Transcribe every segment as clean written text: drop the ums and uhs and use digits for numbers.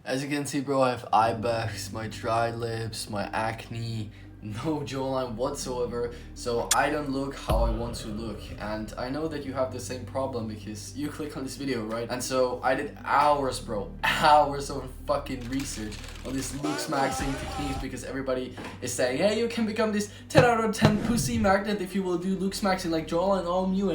As you can see, bro, I have eye bags, my dry lips, my acne, no jawline whatsoever, so I don't look how I want to look. And I know that you have the same problem because you click on this video, right? And so I did hours, bro, hours of fucking research on this Looksmaxxing techniques, because everybody is saying, hey, you can become this 10 out of 10 pussy magnet if you will do Looksmaxxing, like jawline all new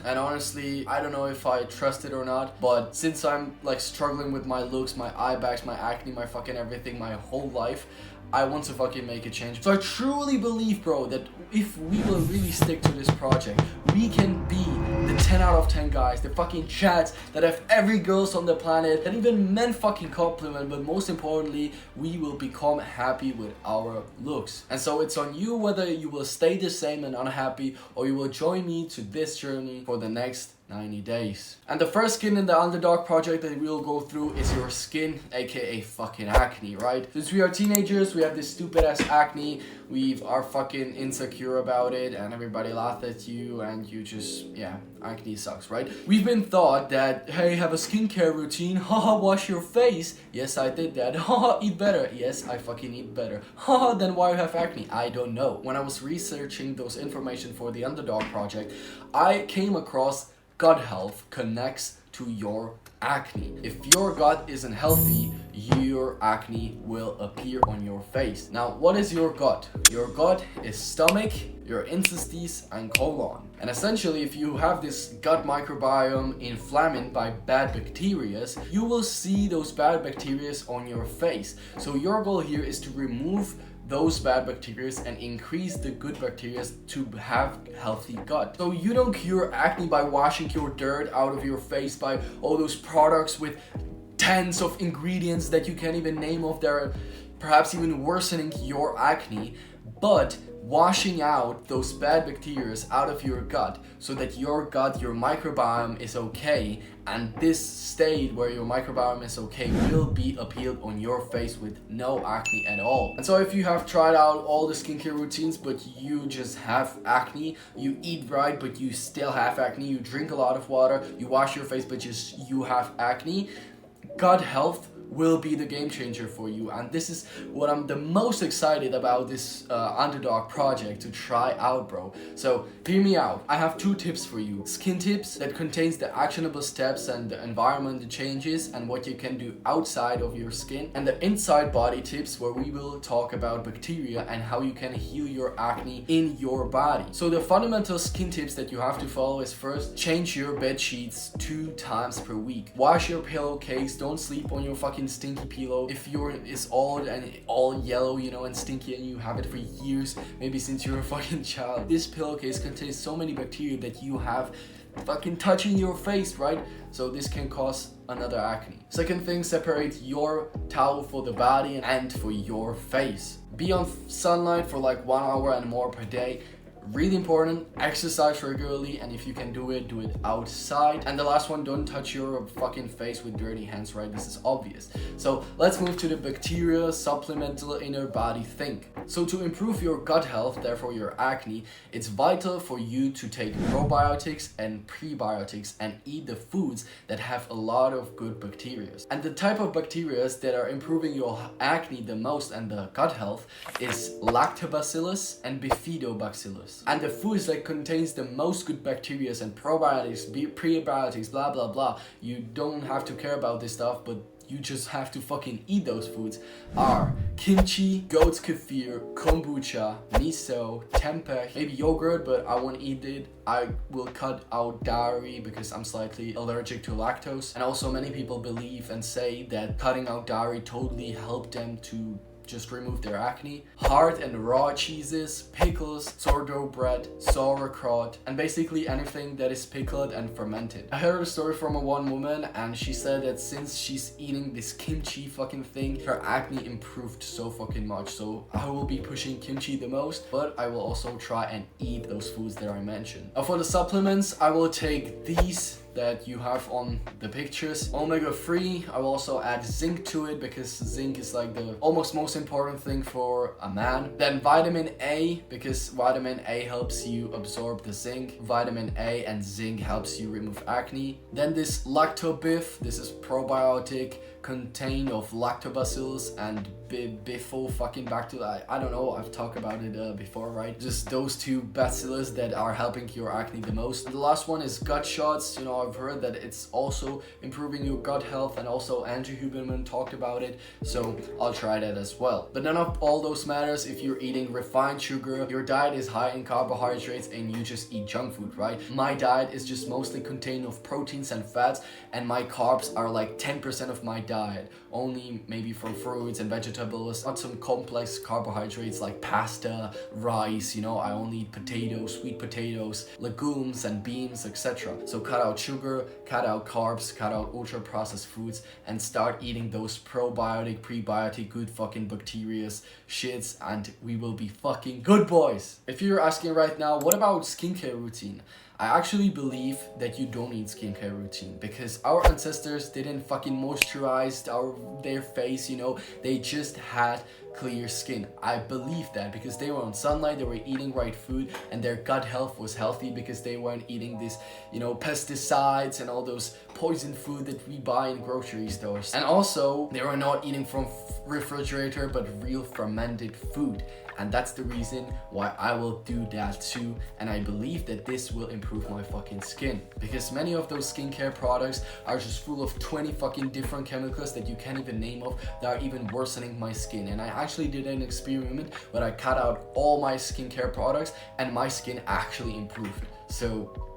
and honestly, I don't know if I trust it or not, but since I'm like struggling with my looks, my eye bags, my acne, my fucking everything, my whole life, I want to fucking make a change. So I truly believe, bro, that if we will really stick to this project, we can be the 10 out of 10 guys, the fucking chads that have every girls on the planet, that even men fucking compliment, but most importantly, we will become happy with our looks. And so it's on you whether you will stay the same and unhappy, or you will join me to this journey for the next 90 days. And the first skin in the Underdog project that we'll go through is your skin, aka fucking acne, right? Since we are teenagers, we have this stupid ass acne, we are fucking insecure about it, and everybody laughs at you, and you just, yeah, acne sucks, right? We've been taught that, hey, have a skincare routine, haha, wash your face, yes, I did that, haha, eat better, yes, I fucking eat better, haha, then why you have acne? I don't know. When I was researching those information for the Underdog project, I came across gut health connects to your acne. If your gut isn't healthy, your acne will appear on your face. Now, what is your gut? Your gut is stomach, your intestines, and colon. And essentially, if you have this gut microbiome inflamed by bad bacteria, you will see those bad bacteria on your face. So your goal here is to remove those bad bacteria and increase the good bacteria to have healthy gut. So you don't cure acne by washing your dirt out of your face, by all those products with tens of ingredients that you can't even name off. They're perhaps even worsening your acne, but washing out those bad bacteria out of your gut so that your gut, your microbiome is okay, and this state where your microbiome is okay will be appealed on your face with no acne at all. And so if you have tried out all the skincare routines but you just have acne, you eat right but you still have acne, you drink a lot of water, you wash your face but you have acne, gut health will be the game changer for you. And this is what I'm the most excited about this Underdog project to try out, bro. So hear me out. I have 2 tips for you. Skin tips that contains the actionable steps and the environment changes and what you can do outside of your skin, and the inside body tips where we will talk about bacteria and how you can heal your acne in your body. So the fundamental skin tips that you have to follow is, first, change your bed sheets 2 times per week. Wash your pillowcase. Don't sleep on your fucking stinky pillow. If yours is old and all yellow, you know, and stinky, and you have it for years, maybe since you're a fucking child, this pillowcase contains so many bacteria that you have fucking touching your face, right? So this can cause another acne. Second thing, separate your towel for the body and for your face. Be on sunlight for like 1 hour and more per day. Really important. Exercise regularly, and if you can do it outside. And the last one, don't touch your fucking face with dirty hands, right? This is obvious. So let's move to the bacteria supplemental inner body thing. So to improve your gut health, therefore your acne, it's vital for you to take probiotics and prebiotics and eat the foods that have a lot of good bacteria. And the type of bacteria that are improving your acne the most and the gut health is lactobacillus and bifidobacillus. And the foods that contains the most good bacteria and probiotics, prebiotics, blah blah blah, you don't have to care about this stuff, but you just have to fucking eat those foods, are kimchi, goat's kefir, kombucha, miso, tempeh, maybe yogurt, but I won't eat it. I will cut out dairy because I'm slightly allergic to lactose. And also many people believe and say that cutting out dairy totally helped them to just remove their acne. Hard and raw cheeses, pickles, sourdough bread, sauerkraut, and basically anything that is pickled and fermented. I heard a story from one woman, and she said that since she's eating this kimchi fucking thing, her acne improved so fucking much. So I will be pushing kimchi the most, but I will also try and eat those foods that I mentioned. For the supplements, I will take these that you have on the pictures. Omega-3, I will also add zinc to it because zinc is like the almost most important thing for a man. Then vitamin A, because vitamin A helps you absorb the zinc. Vitamin A and zinc helps you remove acne. Then this lactobif, this is probiotic contained of lactobacillus and bifo fucking bacteria. I don't know, I've talked about it before, right? Just those two bacillus that are helping cure acne the most. And the last one is gut shots. You know, I've heard that it's also improving your gut health, and also Andrew Huberman talked about it, so I'll try that as well. But none of all those matters if you're eating refined sugar, your diet is high in carbohydrates, and you just eat junk food, right? My diet is just mostly contained of proteins and fats, and my carbs are like 10% of my diet, only maybe from fruits and vegetables, not some complex carbohydrates like pasta, rice, you know, I only eat potatoes, sweet potatoes, legumes and beans, etc. So cut out sugar, cut out carbs, cut out ultra processed foods, and start eating those probiotic, prebiotic, good fucking bacterias, shits, and we will be fucking good boys. If you're asking right now, what about skincare routine? I actually believe that you don't need skincare routine, because our ancestors didn't fucking moisturize their face, you know, they just had clear skin. I believe that because they were on sunlight, they were eating right food, and their gut health was healthy because they weren't eating this, you know, pesticides and all those poison food that we buy in grocery stores. And also, they were not eating from refrigerator, but real fermented food. And that's the reason why I will do that too, and I believe that this will improve my fucking skin, because many of those skincare products are just full of 20 fucking different chemicals that you can't even name of, that are even worsening my skin. And I actually did an experiment where I cut out all my skincare products and my skin actually improved. So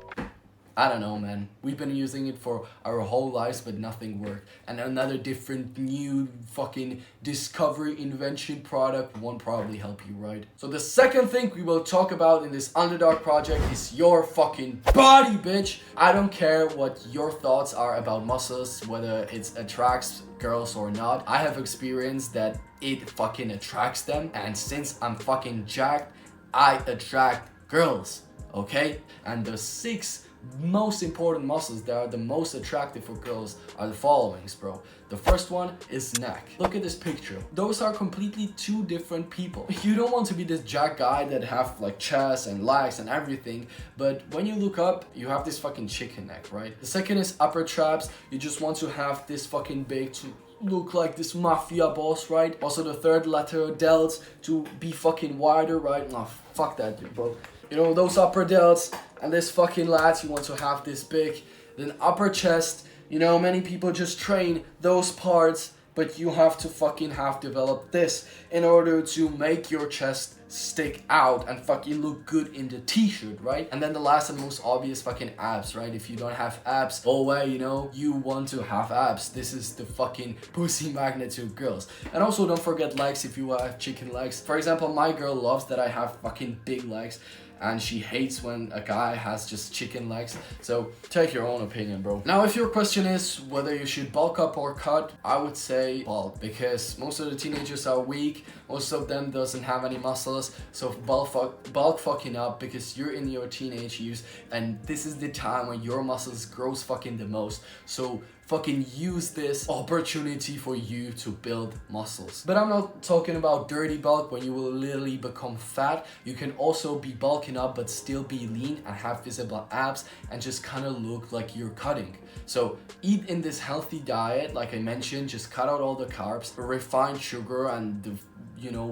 I don't know, man. We've been using it for our whole lives, but nothing worked. And another different new fucking discovery, invention product won't probably help you, right? So the second thing we will talk about in this Underdog project is your fucking body, bitch. I don't care what your thoughts are about muscles, whether it attracts girls or not. I have experienced that it fucking attracts them. And since I'm fucking jacked, I attract girls, okay? And the 6 most important muscles that are the most attractive for girls are the followings, bro. The first one is neck. Look at this picture. Those are completely 2 different people. You don't want to be this jack guy that have like chest and legs and everything, but when you look up, you have this fucking chicken neck, right? The second is upper traps. You just want to have this fucking big to look like this mafia boss, right? Also the third letter, delts, to be fucking wider, right? Nah, fuck that, bro. You know, those upper delts and this fucking lats, you want to have this big. Then upper chest, you know, many people just train those parts, but you have to fucking have developed this in order to make your chest stick out and fucking look good in the t-shirt, right? And then the last and most obvious, fucking abs, right? If you don't have abs, oh well, you know, you want to have abs. This is the fucking pussy magnet to girls. And also don't forget legs if you have chicken legs. For example, my girl loves that I have fucking big legs, and she hates when a guy has just chicken legs. So take your own opinion, bro. Now, if your question is whether you should bulk up or cut, I would say bulk, because most of the teenagers are weak, most of them doesn't have any muscles. So bulk fucking up, because you're in your teenage years and this is the time when your muscles grows fucking the most. So fucking use this opportunity for you to build muscles. But I'm not talking about dirty bulk when you will literally become fat. You can also be bulking up but still be lean and have visible abs and just kind of look like you're cutting. So eat in this healthy diet, like I mentioned, just cut out all the carbs, refined sugar, and the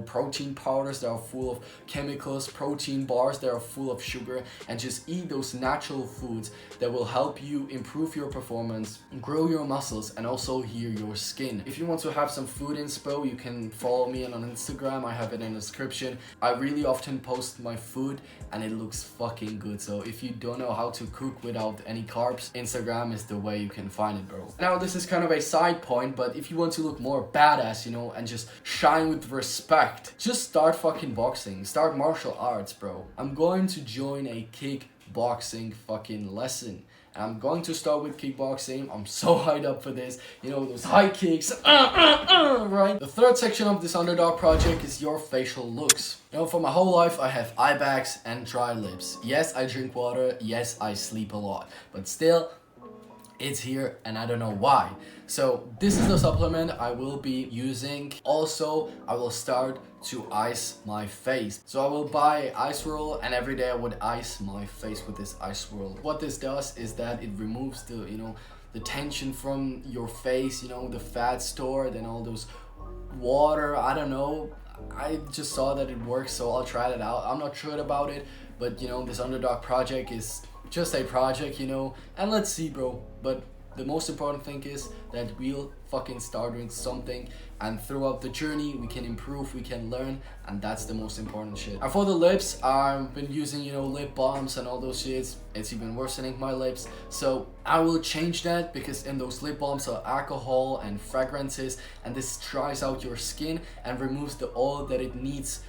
protein powders that are full of chemicals, protein bars that are full of sugar, and just eat those natural foods that will help you improve your performance, grow your muscles, and also heal your skin. If you want to have some food inspo, you can follow me on Instagram. I have it in the description. I really often post my food and it looks fucking good. So if you don't know how to cook without any carbs, Instagram is the way you can find it, bro. Now this is kind of a side point, but if you want to look more badass, and just shine with respect, just start fucking boxing, start martial arts, bro. I'm going to join a kickboxing fucking lesson. I'm going to start with kickboxing. I'm so hyped up for this. Those high kicks, right? The third section of this Underdog project is your facial looks. For my whole life, I have eye bags and dry lips. Yes, I drink water. Yes, I sleep a lot. But still, it's here and I don't know why. So this is the supplement I will be using. Also, I will start to ice my face. So I will buy ice roll and every day I would ice my face with this ice roll. What this does is that it removes the, you know, the tension from your face, you know, the fat stored and all those water. I don't know. I just saw that it works, so I'll try that out. I'm not sure about it, but you know, this Underdog project is just a project, you know, and let's see, bro. But the most important thing is that we'll fucking start doing something, and throughout the journey we can improve, we can learn, and that's the most important shit. And for the lips, I've been using, you know, lip balms and all those shits. It's even worsening my lips, so I will change that, because in those lip balms are alcohol and fragrances, and this dries out your skin and removes the oil that it needs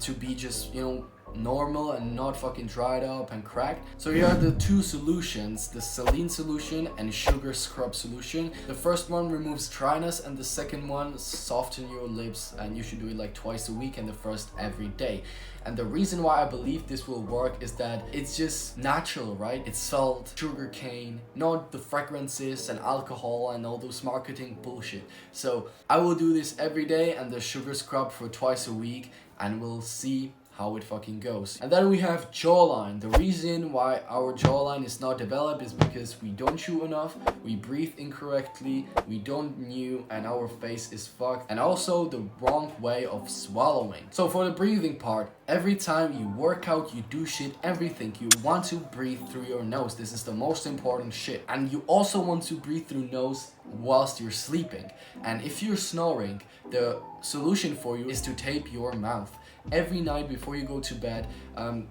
to be just, you know, normal and not fucking dried up and cracked. So here are the two solutions, the saline solution and sugar scrub solution. The first one removes dryness and the second one softens your lips, and you should do it like twice a week and the first every day. And the reason why I believe this will work is that it's just natural, right? It's salt, sugar cane, not the fragrances and alcohol and all those marketing bullshit. So I will do this every day and the sugar scrub for twice a week, and we'll see how it fucking goes. And then we have jawline. The reason why our jawline is not developed is because we don't chew enough, we breathe incorrectly, we don't chew, and our face is fucked, and also the wrong way of swallowing. So for the breathing part, every time you work out, you do shit, everything, you want to breathe through your nose. This is the most important shit. And you also want to breathe through nose whilst you're sleeping. And if you're snoring, the solution for you is to tape your mouth. Every night before you go to bed,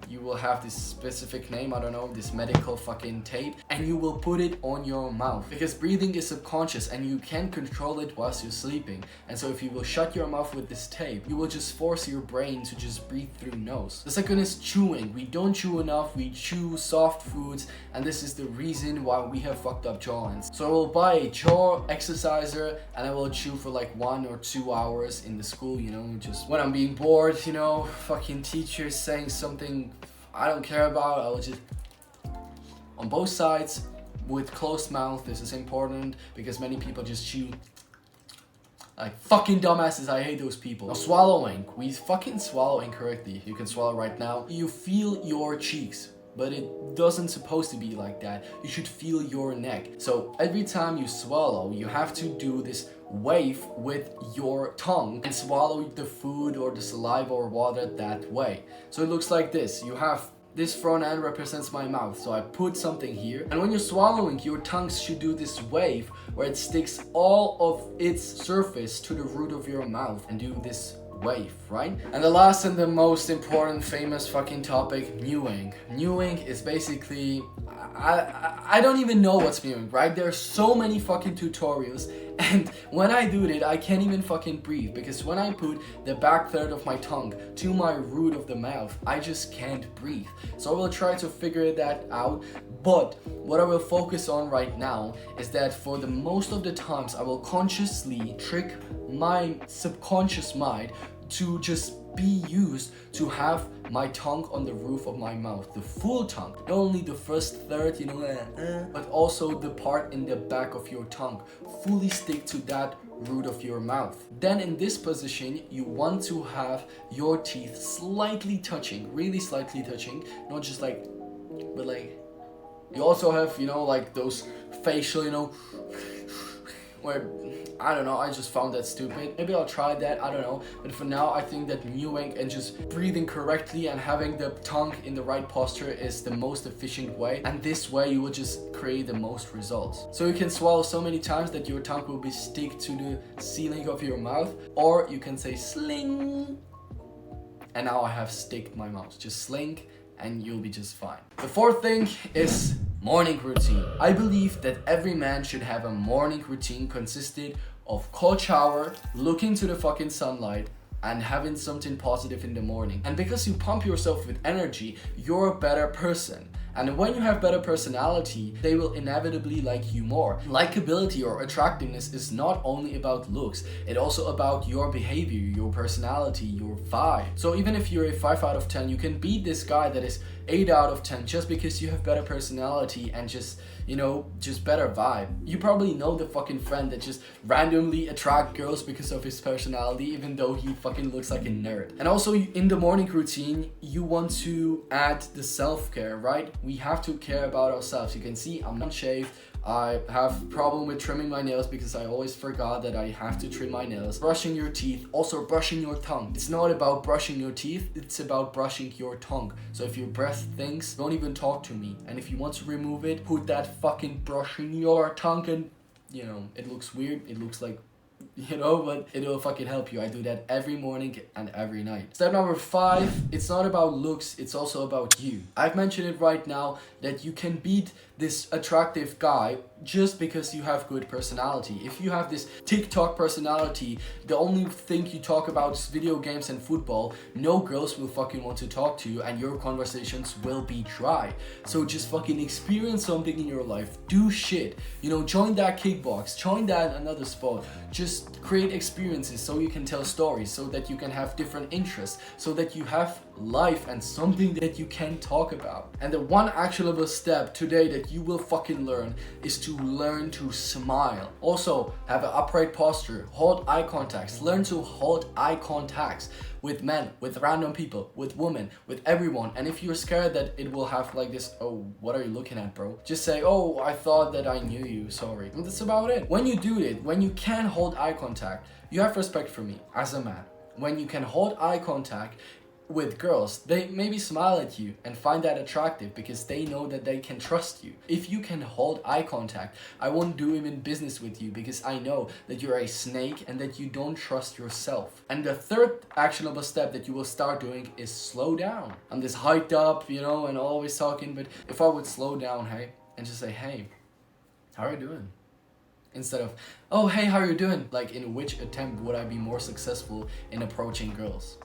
you will have this specific name, I don't know, this medical fucking tape, and you will put it on your mouth, because breathing is subconscious and you can control it whilst you're sleeping. And so if you will shut your mouth with this tape, you will just force your brain to just breathe through nose. The second is chewing. We don't chew enough, we chew soft foods, and this is the reason why we have fucked up jawlines. So I will buy a jaw exerciser and I will chew for like 1 or 2 hours in the school, you know, just when I'm being bored, you know, fucking teachers saying something I don't care about, I will just on both sides with closed mouth. This is important because many people just chew like fucking dumbasses. I hate those people. Now swallowing, we fucking swallow incorrectly. You can swallow right now. You feel your cheeks, but it doesn't supposed to be like that. You should feel your neck. So every time you swallow, you have to do this wave with your tongue and swallow the food or the saliva or water that way. So it looks like this. You have this front end represents my mouth, so I put something here, and when you're swallowing, your tongue should do this wave where it sticks all of its surface to the root of your mouth and do this wave, right? And the last and the most important famous fucking topic, mewing. Mewing is basically, I don't even know what's mewing, right? There are so many fucking tutorials, and when I do it, I can't even fucking breathe, because when I put the back third of my tongue to my root of the mouth, I just can't breathe. So I will try to figure that out, but what I will focus on right now is that for the most of the times, I will consciously trick my subconscious mind to just be used to have my tongue on the roof of my mouth, the full tongue, not only the first third, you know, but also the part in the back of your tongue. Fully stick to that root of your mouth. Then in this position, you want to have your teeth slightly touching, really slightly touching, not just like, but like, you also have, you know, like those facial, you know, where, I don't know, I just found that stupid. Maybe I'll try that, I don't know. But for now, I think that mewing and just breathing correctly and having the tongue in the right posture is the most efficient way. And this way, you will just create the most results. So you can swallow so many times that your tongue will be stick to the ceiling of your mouth. Or you can say sling. And now I have sticked my mouth. Just sling and you'll be just fine. The fourth thing is morning routine. I believe that every man should have a morning routine consisted of cold shower, looking to the fucking sunlight, and having something positive in the morning. And because you pump yourself with energy, you're a better person. And when you have better personality, they will inevitably like you more. Likability or attractiveness is not only about looks, it's also about your behavior, your personality, your vibe. So even if you're a 5 out of 10, you can beat this guy that is 8 out of 10 just because you have better personality and just, you know, just better vibe. You probably know the fucking friend that just randomly attract girls because of his personality, even though he fucking looks like a nerd. And also in the morning routine, you want to add the self-care, right? We have to care about ourselves. You can see I'm not shaved. I have problem with trimming my nails because I always forgot that I have to trim my nails. Brushing your teeth, also brushing your tongue. It's not about brushing your teeth, it's about brushing your tongue. So if your breath stinks, don't even talk to me. And if you want to remove it, put that fucking brush in your tongue and, you know, it looks weird, it looks like, you know, but it'll fucking help you. I do that every morning and every night. Step number 5, it's not about looks, it's also about you. I've mentioned it right now that you can beat this attractive guy just because you have good personality. If you have this TikTok personality, the only thing you talk about is video games and football, no girls will fucking want to talk to you and your conversations will be dry. So just fucking experience something in your life, do shit, you know, join that kickbox, join that another sport, just create experiences so you can tell stories, so that you can have different interests, so that you have life and something that you can talk about. And the one actionable step today that you will fucking learn is to learn to smile. Also, have an upright posture, hold eye contacts, learn to hold eye contacts with men, with random people, with women, with everyone. And if you're scared that it will have like this, oh, what are you looking at, bro? Just say, oh, I thought that I knew you, sorry. And that's about it. When you do it, when you can hold eye contact, you have respect for me as a man. When you can hold eye contact with girls, they maybe smile at you and find that attractive because they know that they can trust you. If you can hold eye contact, I won't do even business with you because I know that you're a snake and that you don't trust yourself. And the third actionable step that you will start doing is slow down. I'm this hyped up, you know, and always talking, but if I would slow down, hey, and just say, hey, how are you doing? Instead of, oh, hey, how are you doing? Like, in which attempt would I be more successful in approaching girls?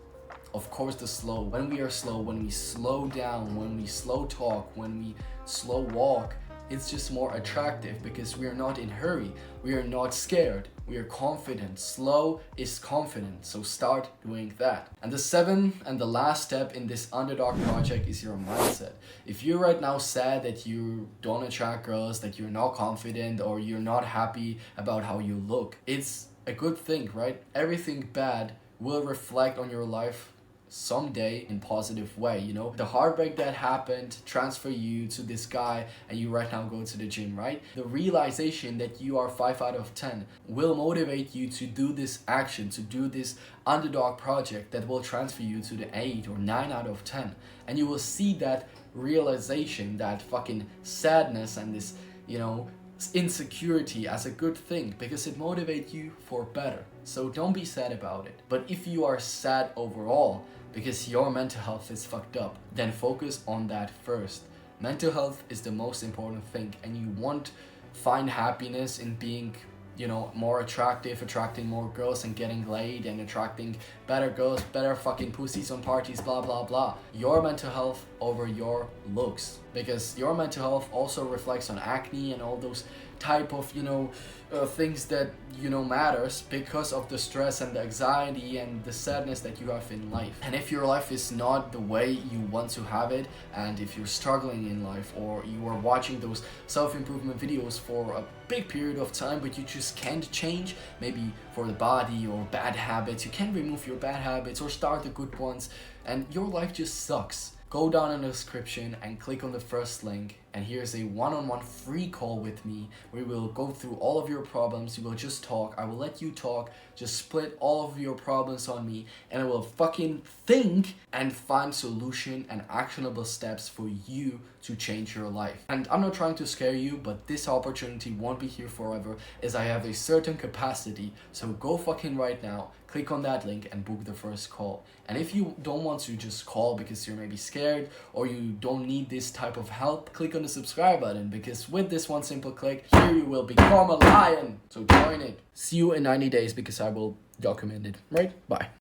Of course, the slow. When we are slow, when we slow down, when we slow talk, when we slow walk, it's just more attractive because we are not in hurry. We are not scared. We are confident. Slow is confident. So start doing that. And the 7th and the last step in this underdog project is your mindset. If you're right now sad that you don't attract girls, that you're not confident, or you're not happy about how you look, it's a good thing, right? Everything bad will reflect on your life someday in positive way, you know. The heartbreak that happened transfer you to this guy and you right now go to the gym, right? The realization that you are 5 out of 10 will motivate you to do this action, to do this underdog project that will transfer you to the 8 or 9 out of 10. And you will see that realization, that fucking sadness and this, you know, insecurity as a good thing because it motivates you for better. So don't be sad about it. But if you are sad overall because your mental health is fucked up, then focus on that first. Mental health is the most important thing, and you won't find happiness in being, you know, more attractive, attracting more girls and getting laid and attracting better girls, better fucking pussies on parties, blah blah blah. Your mental health over your looks, because your mental health also reflects on acne and all those type of, you know, things that, you know, matters because of the stress and the anxiety and the sadness that you have in life. And if your life is not the way you want to have it, and if you're struggling in life, or you are watching those self-improvement videos for a big period of time but you just can't change, maybe for the body or bad habits, you can't remove your bad habits or start the good ones, and your life just sucks, go down in the description and click on the first link, and here's a one-on-one free call with me where we will go through all of your problems. You will just talk, I will let you talk, just split all of your problems on me, and I will fucking think and find solution and actionable steps for you to change your life. And I'm not trying to scare you, but this opportunity won't be here forever as I have a certain capacity. So go fucking right now, click on that link and book the first call. And if you don't want to just call because you're maybe scared or you don't need this type of help, click on the subscribe button, because with this one simple click, here you will become a lion. So join it. See you in 90 days because I will document it, right? Bye.